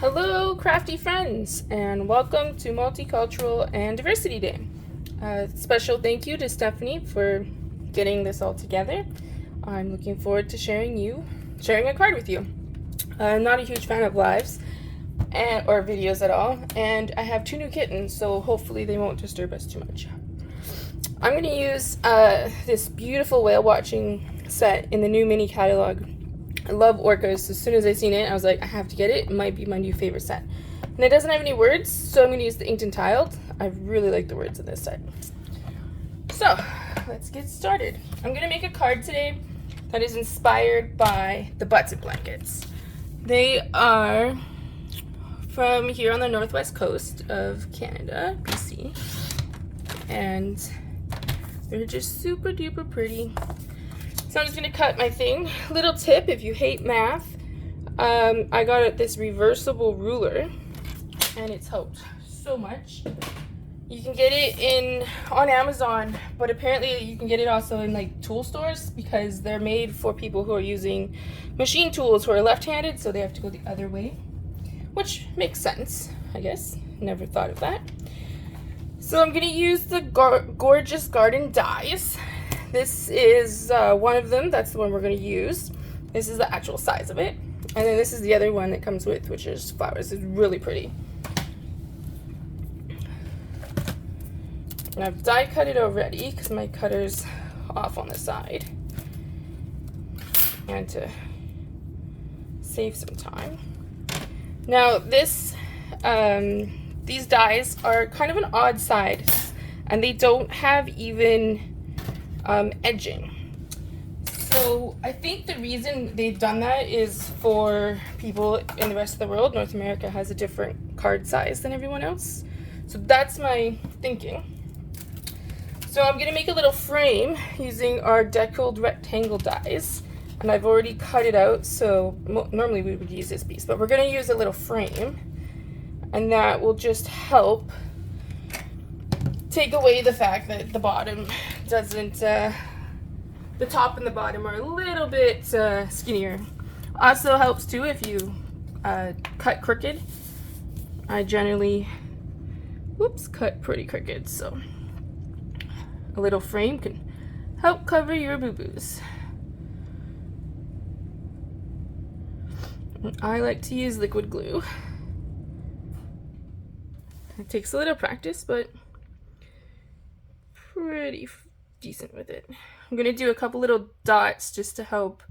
Hello, crafty friends, and welcome to Multicultural and Diversity Day. Special thank you to Stephanie for getting this all together. I'm looking forward to sharing a card with you. I'm not a huge fan of lives or videos at all, and I have 2 new kittens, so hopefully they won't disturb us too much. I'm going to use this beautiful whale watching set in the new mini catalog. I love orcas. As soon as I seen it, I was like, I have to get it. It might be my new favorite set. And it doesn't have any words, so I'm going to use the inked and tiled. I really like the words in this set. So, let's get started. I'm going to make a card today that is inspired by the Button blankets. They are from here on the northwest coast of Canada, BC. And they're just super duper pretty. So I'm just going to cut my thing. Little tip, if you hate math, I got this reversible ruler, and it's helped so much. You can get it on Amazon, but apparently you can get it also in like tool stores because they're made for people who are using machine tools who are left-handed, so they have to go the other way, which makes sense, I guess. Never thought of that. So I'm going to use the gorgeous garden dies. This is one of them. That's the one we're going to use. This is the actual size of it. And then this is the other one that comes with, which is flowers. It's really pretty. And I've die cut it already because my cutter's off on the side. And to save some time. Now these dies are kind of an odd size, and they don't have even edging. So I think the reason they've done that is for people in the rest of the world. North America has a different card size than everyone else. So that's my thinking. So I'm going to make a little frame using our deckled rectangle dies. And I've already cut it out, so normally we would use this piece. But we're going to use a little frame. And that will just help take away the fact that the bottom doesn't, the top and the bottom are a little bit skinnier. Also helps too if you cut crooked. I generally, cut pretty crooked, so a little frame can help cover your boo-boos. I like to use liquid glue. It takes a little practice, but pretty decent with it. I'm going to do a couple little dots just to help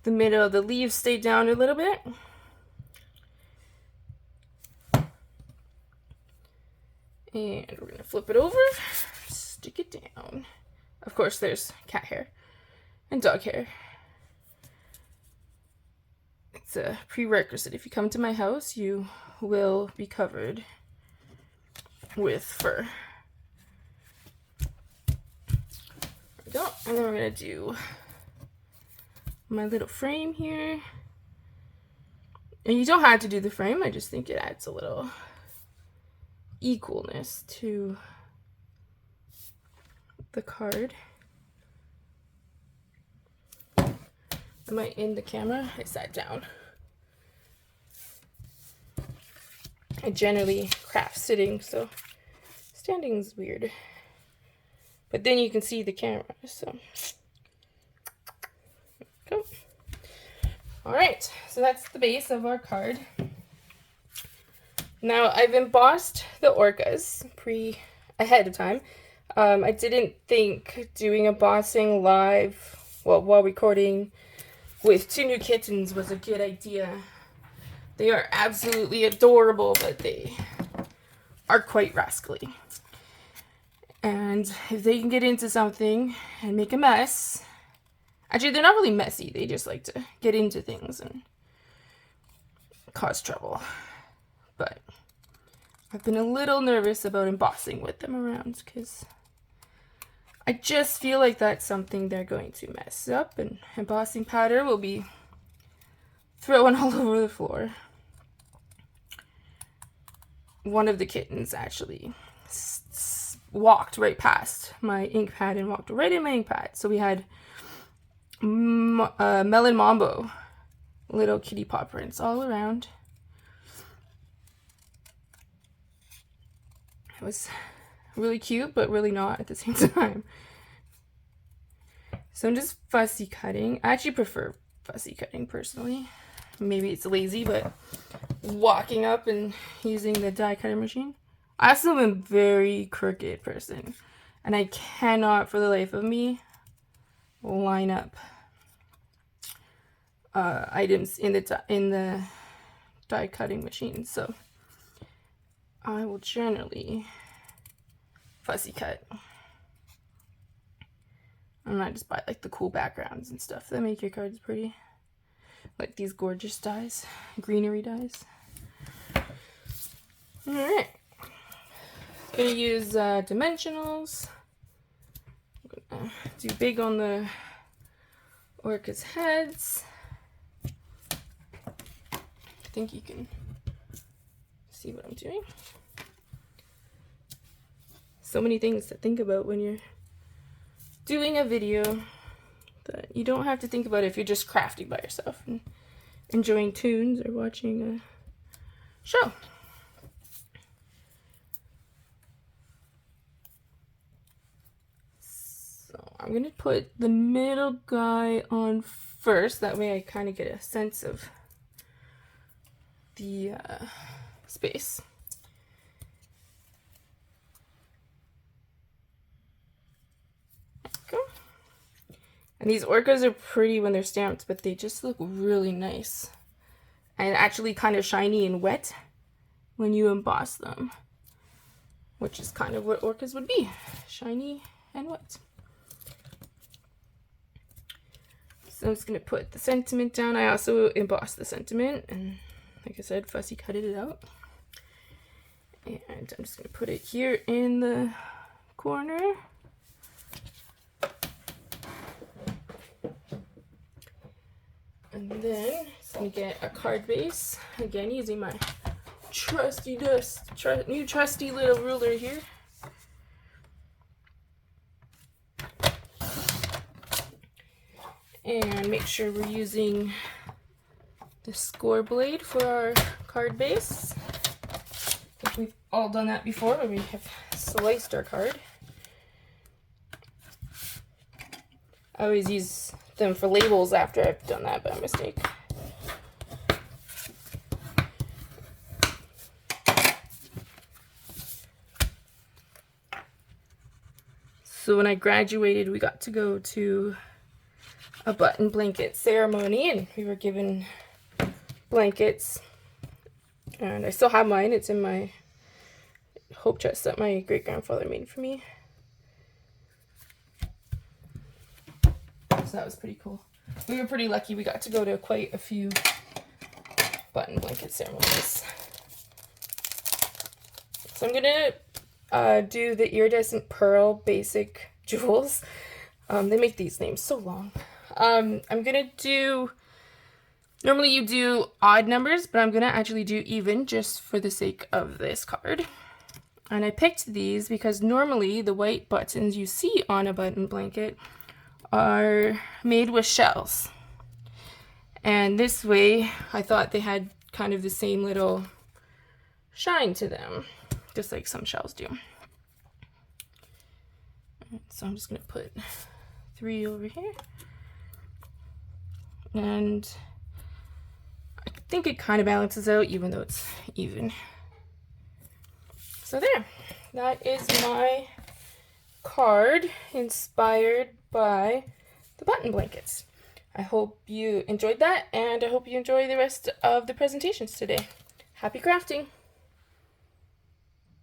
the middle of the leaves stay down a little bit. And we're going to flip it over, stick it down. Of course, there's cat hair and dog hair. It's a prerequisite. If you come to my house, you will be covered with fur. Go. And then we're going to do my little frame here. And you don't have to do the frame, I just think it adds a little equalness to the card. Am I in the camera? I sat down. I generally craft sitting, so standing is weird. But then you can see the camera, so. Go. All right, so that's the base of our card. Now I've embossed the orcas ahead of time. I didn't think doing embossing live, while recording with 2 new kittens was a good idea. They are absolutely adorable, but they are quite rascally. And if they can get into something and make a mess, actually they're not really messy, they just like to get into things and cause trouble. But I've been a little nervous about embossing with them around because I just feel like that's something they're going to mess up, and embossing powder will be thrown all over the floor. One of the kittens actually walked right past my ink pad and walked right in my ink pad. So we had melon mambo, little kitty paw prints all around. It was really cute, but really not at the same time. So I'm just fussy cutting. I actually prefer fussy cutting personally. Maybe it's lazy, but walking up and using the die cutter machine. I also am a very crooked person, and I cannot for the life of me line up items in the die cutting machine. So I will generally fussy cut. And I just buy like the cool backgrounds and stuff that make your cards pretty. Like these gorgeous dies, greenery dies. Alright. Gonna use dimensionals. I'm gonna do big on the orca's heads. I think you can see what I'm doing. So many things to think about when you're doing a video that you don't have to think about if you're just crafting by yourself and enjoying tunes or watching a show. So I'm gonna put the middle guy on first, that way I kind of get a sense of the space. There we go. And these orcas are pretty when they're stamped, but they just look really nice. And actually kind of shiny and wet when you emboss them. Which is kind of what orcas would be. Shiny and wet. So I'm just going to put the sentiment down. I also embossed the sentiment. And like I said, fussy cutted it out. And I'm just going to put it here in the corner. And then I'm going to get a card base, again using my trusty new trusty little ruler here. And make sure we're using the score blade for our card base. We've all done that before, where we have sliced our card. I always use them for labels after I've done that by mistake. So when I graduated, we got to go to a button blanket ceremony, and we were given blankets. And I still have mine. It's in my hope chest that my great-grandfather made for me. So that was pretty cool. We were pretty lucky. We got to go to quite a few button blanket ceremonies. So I'm gonna do the iridescent pearl basic jewels. They make these names so long. I'm gonna do, normally you do odd numbers, but I'm gonna actually do even just for the sake of this card. And I picked these because normally the white buttons you see on a button blanket are made with shells. And this way, I thought they had kind of the same little shine to them, just like some shells do. So I'm just gonna put 3 over here. And I think it kind of balances out even though it's even. So there, that is my card inspired by the button blankets. I hope you enjoyed that, and I hope you enjoy the rest of the presentations today. Happy crafting!